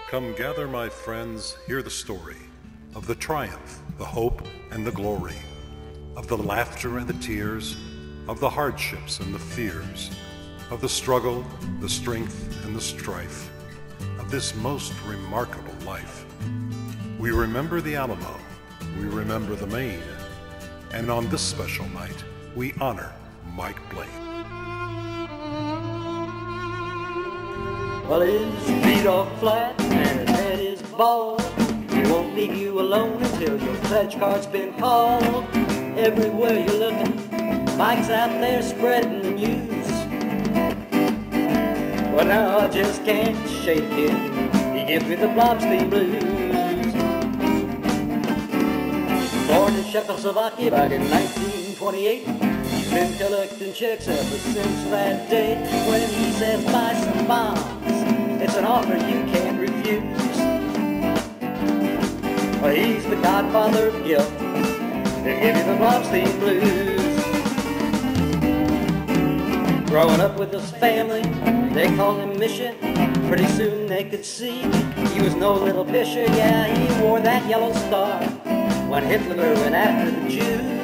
Come gather, my friends, hear the story of the triumph, the hope, and the glory, of the laughter and the tears, of the hardships and the fears, of the struggle, the strength, and the strife, of this most remarkable life. We remember the Alamo, we remember the Maine, and on this special night, we honor Mike Blain. Well, his feet are flat and his head is bald. He won't leave you alone until your pledge card's been called. Everywhere you're looking, Mike's out there spreading the news. Well, now I just can't shake it. He gives me the Blobstein Blues. Born in Czechoslovakia back in 1928. He's been collecting checks ever since that day when he says buy some bombs. It's an offer you can't refuse. Well, he's the godfather of guilt. He'll give you the Blobstein Blues. Growing up with his family, they called him Misha. Pretty soon they could see he was no little pisher. Yeah, he wore that yellow star when Hitler went after the Jews.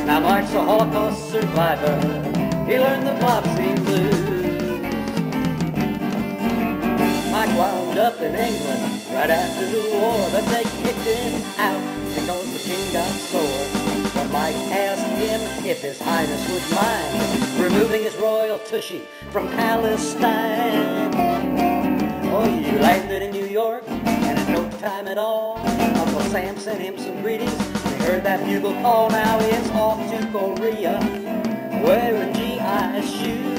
Now Mike's a Holocaust survivor. He learned the Blobstein Blues. Mike wound up in England right after the war, but they kicked him out because the king got sore. But Mike asked him if his highness would mind removing his royal tushy from Palestine. Oh, he landed in New York, and in no time at all, Uncle Sam sent him some greetings. He heard that bugle call, now he's off to Korea, wearing GI shoes.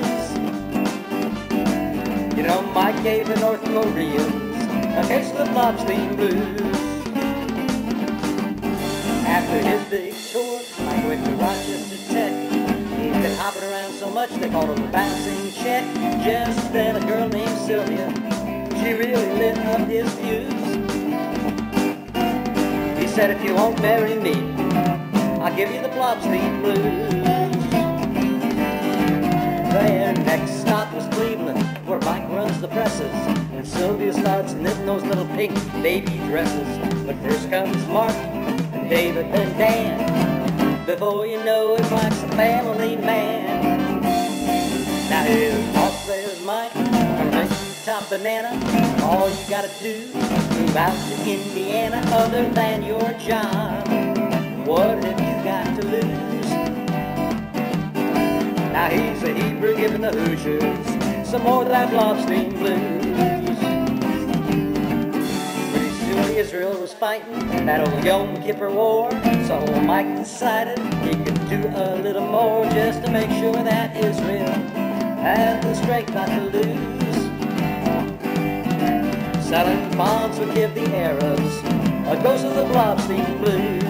You know, Mike gave the North Koreans a case of the Blobstein Blues. After his big tour, Mike went to Rochester Tech. He'd been hopping around so much they called him a bouncing check. Just then a girl named Sylvia, she really lit up his views. He said, if you won't marry me, I'll give you the Blobstein Blues. Their next stop was Cleveland, where Mike runs the presses, and Sylvia starts knitting those little pink baby dresses. But first comes Mark, and David, and Dan. Before you know it, Mike's a family man. Now his boss says, Mike, I'm ready to top banana. All you gotta do, move out to Indiana. Other than your job, what have you got to lose? Now he's a Hebrew giving the Hoosiers some more of that Blobstein Blues. Pretty soon Israel was fighting that old Yom Kippur War, so Mike decided he could do a little more just to make sure that Israel had the strength not to lose. Selling bonds would give the Arabs a dose of the Blobstein Blues.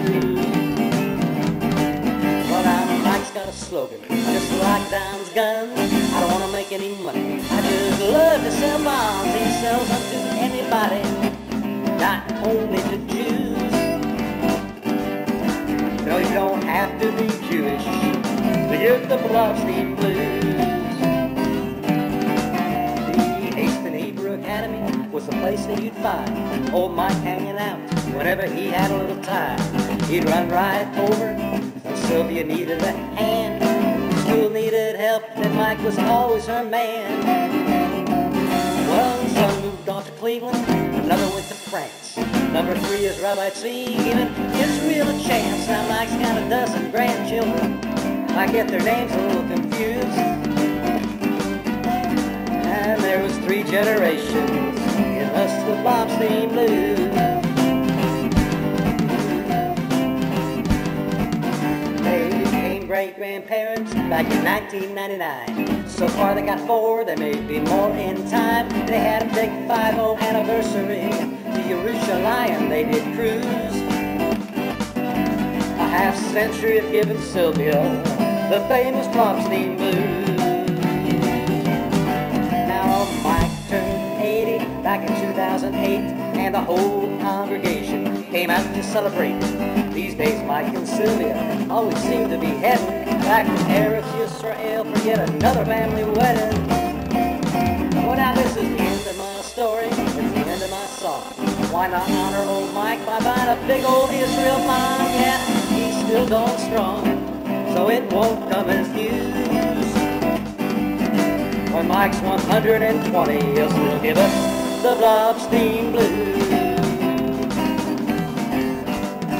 Well, now Mike's got a slogan, just like Don's gun. I don't want to make any money, I just love to sell bonds. He sells them to anybody, not only to Jews. No, you don't have to be Jewish to get the Blobstein Blues. The Hasten Hebrew Academy was the place that you'd find old Mike hanging out whenever he had a little time. He'd run right over, and Sylvia needed a hand. School needed help, and Mike was always her man. Well, son moved on to Cleveland, another went to France. Number 3 is Rabbi Tzvi, giving Israel a chance. Now Mike's got a dozen grandchildren, I get their names a little confused. And there was 3 generations in us the Blobstein Blues. Great-grandparents back in 1999. So far they got 4, there may be more in time. They had a big 50 anniversary to Jerusalem, they did cruise. A half century of giving Sylvia the famous Blobstein Blues. Now Mike turned 80 back in 2008, and the whole congregation came out to celebrate. These days Mike and Sylvia always seem to be heading back to Eretz Yisrael for yet another family wedding. Well, now this is the end of my story. It's the end of my song. Why not honor old Mike by buying a big old Israel mine? Yeah, he's still going strong, so it won't come as news. When Mike's 120, he'll still give us the Blobstein Blues.